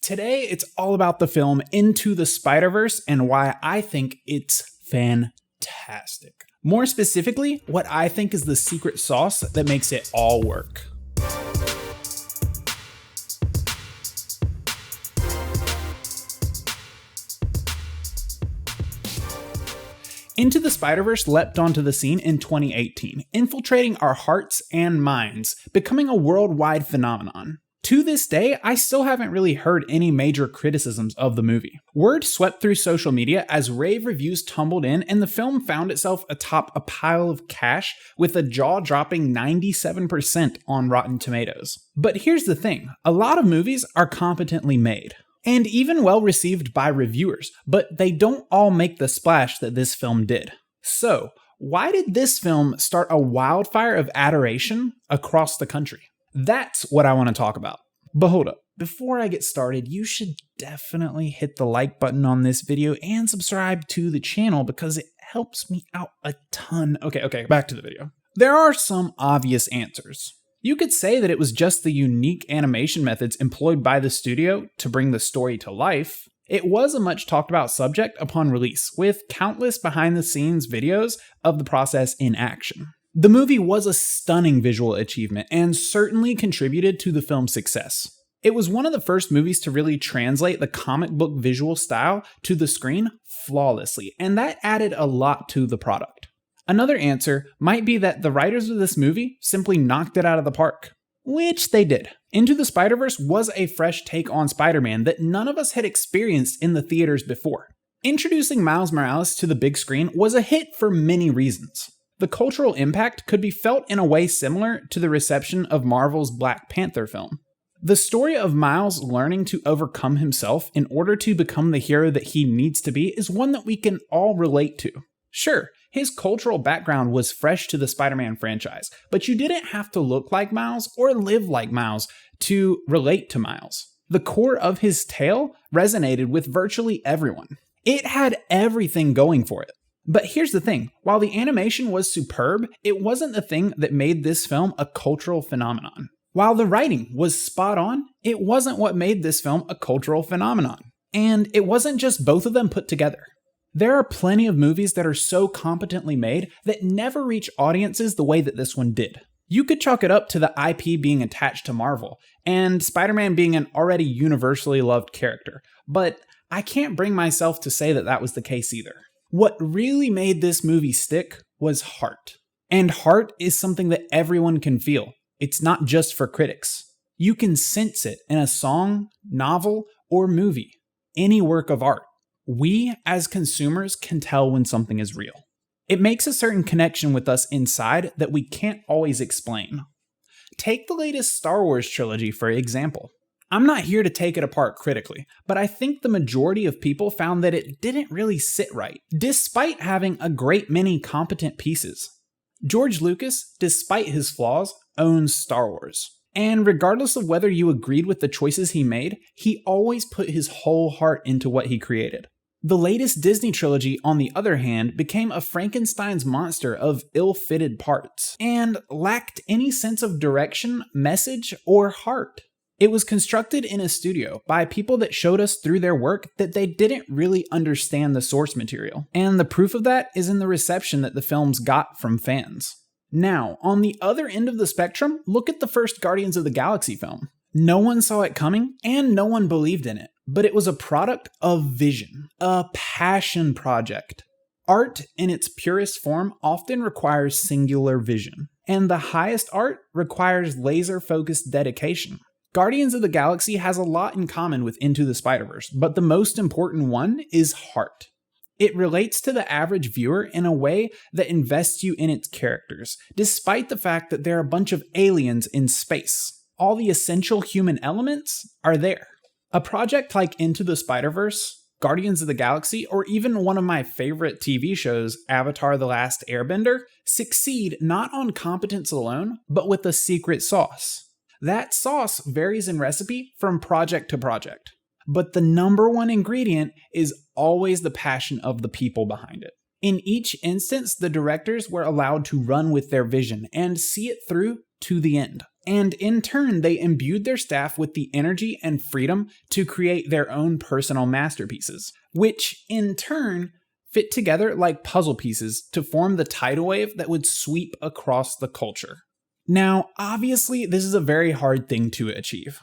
Today, it's all about the film Into the Spider-Verse and why I think it's fantastic. More specifically, what I think is the secret sauce that makes it all work. Into the Spider-Verse leapt onto the scene in 2018, infiltrating our hearts and minds, becoming a worldwide phenomenon. To this day, I still haven't really heard any major criticisms of the movie. Word swept through social media as rave reviews tumbled in, and the film found itself atop a pile of cash with a jaw-dropping 97% on Rotten Tomatoes. But here's the thing, a lot of movies are competently made, and even well received by reviewers, but they don't all make the splash that this film did. So, why did this film start a wildfire of adoration across the country? That's what I want to talk about. But hold up, before I get started, you should definitely hit the like button on this video and subscribe to the channel because it helps me out a ton. Okay, back to the video. There are some obvious answers. You could say that it was just the unique animation methods employed by the studio to bring the story to life. It was a much talked about subject upon release, with countless behind the scenes videos of the process in action. The movie was a stunning visual achievement and certainly contributed to the film's success. It was one of the first movies to really translate the comic book visual style to the screen flawlessly, and that added a lot to the product. Another answer might be that the writers of this movie simply knocked it out of the park, which they did. Into the Spider-Verse was a fresh take on Spider-Man that none of us had experienced in the theaters before. Introducing Miles Morales to the big screen was a hit for many reasons. The cultural impact could be felt in a way similar to the reception of Marvel's Black Panther film. The story of Miles learning to overcome himself in order to become the hero that he needs to be is one that we can all relate to. Sure, his cultural background was fresh to the Spider-Man franchise, but you didn't have to look like Miles or live like Miles to relate to Miles. The core of his tale resonated with virtually everyone. It had everything going for it. But here's the thing, while the animation was superb, it wasn't the thing that made this film a cultural phenomenon. While the writing was spot on, it wasn't what made this film a cultural phenomenon. And it wasn't just both of them put together. There are plenty of movies that are so competently made that never reach audiences the way that this one did. You could chalk it up to the IP being attached to Marvel, and Spider-Man being an already universally loved character, but I can't bring myself to say that that was the case either. What really made this movie stick was heart. And heart is something that everyone can feel. It's not just for critics. You can sense it in a song, novel, or movie. Any work of art. We, as consumers, can tell when something is real. It makes a certain connection with us inside that we can't always explain. Take the latest Star Wars trilogy, for example. I'm not here to take it apart critically, but I think the majority of people found that it didn't really sit right, despite having a great many competent pieces. George Lucas, despite his flaws, owns Star Wars. And regardless of whether you agreed with the choices he made, he always put his whole heart into what he created. The latest Disney trilogy, on the other hand, became a Frankenstein's monster of ill-fitted parts, and lacked any sense of direction, message, or heart. It was constructed in a studio by people that showed us through their work that they didn't really understand the source material, and the proof of that is in the reception that the films got from fans. Now, on the other end of the spectrum, look at the first Guardians of the Galaxy film. No one saw it coming, and no one believed in it, but it was a product of vision, a passion project. Art, in its purest form, often requires singular vision, and the highest art requires laser-focused dedication. Guardians of the Galaxy has a lot in common with Into the Spider-Verse, but the most important one is heart. It relates to the average viewer in a way that invests you in its characters, despite the fact that they're a bunch of aliens in space. All the essential human elements are there. A project like Into the Spider-Verse, Guardians of the Galaxy, or even one of my favorite TV shows, Avatar: The Last Airbender, succeed not on competence alone, but with a secret sauce. That sauce varies in recipe from project to project, but the number one ingredient is always the passion of the people behind it. In each instance, the directors were allowed to run with their vision and see it through to the end. And in turn, they imbued their staff with the energy and freedom to create their own personal masterpieces, which in turn fit together like puzzle pieces to form the tidal wave that would sweep across the culture. Now, obviously, this is a very hard thing to achieve.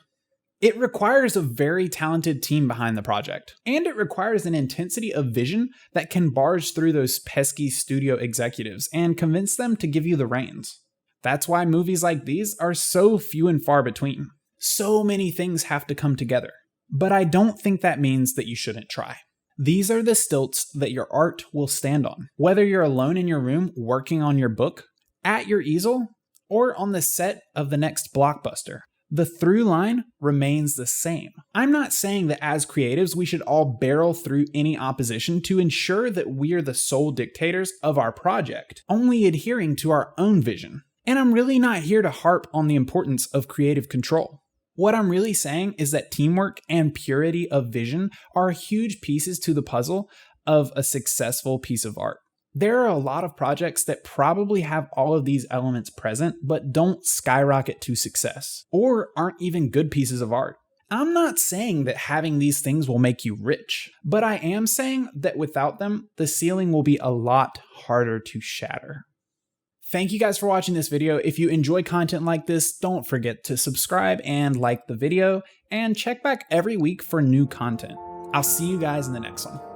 It requires a very talented team behind the project, and it requires an intensity of vision that can barge through those pesky studio executives and convince them to give you the reins. That's why movies like these are so few and far between. So many things have to come together. But I don't think that means that you shouldn't try. These are the stilts that your art will stand on. Whether you're alone in your room working on your book, at your easel, or on the set of the next blockbuster, the through line remains the same. I'm not saying that as creatives we should all barrel through any opposition to ensure that we're the sole dictators of our project, only adhering to our own vision. And I'm really not here to harp on the importance of creative control. What I'm really saying is that teamwork and purity of vision are huge pieces to the puzzle of a successful piece of art. There are a lot of projects that probably have all of these elements present, but don't skyrocket to success, or aren't even good pieces of art. I'm not saying that having these things will make you rich, but I am saying that without them, the ceiling will be a lot harder to shatter. Thank you guys for watching this video. If you enjoy content like this, don't forget to subscribe and like the video, and check back every week for new content. I'll see you guys in the next one.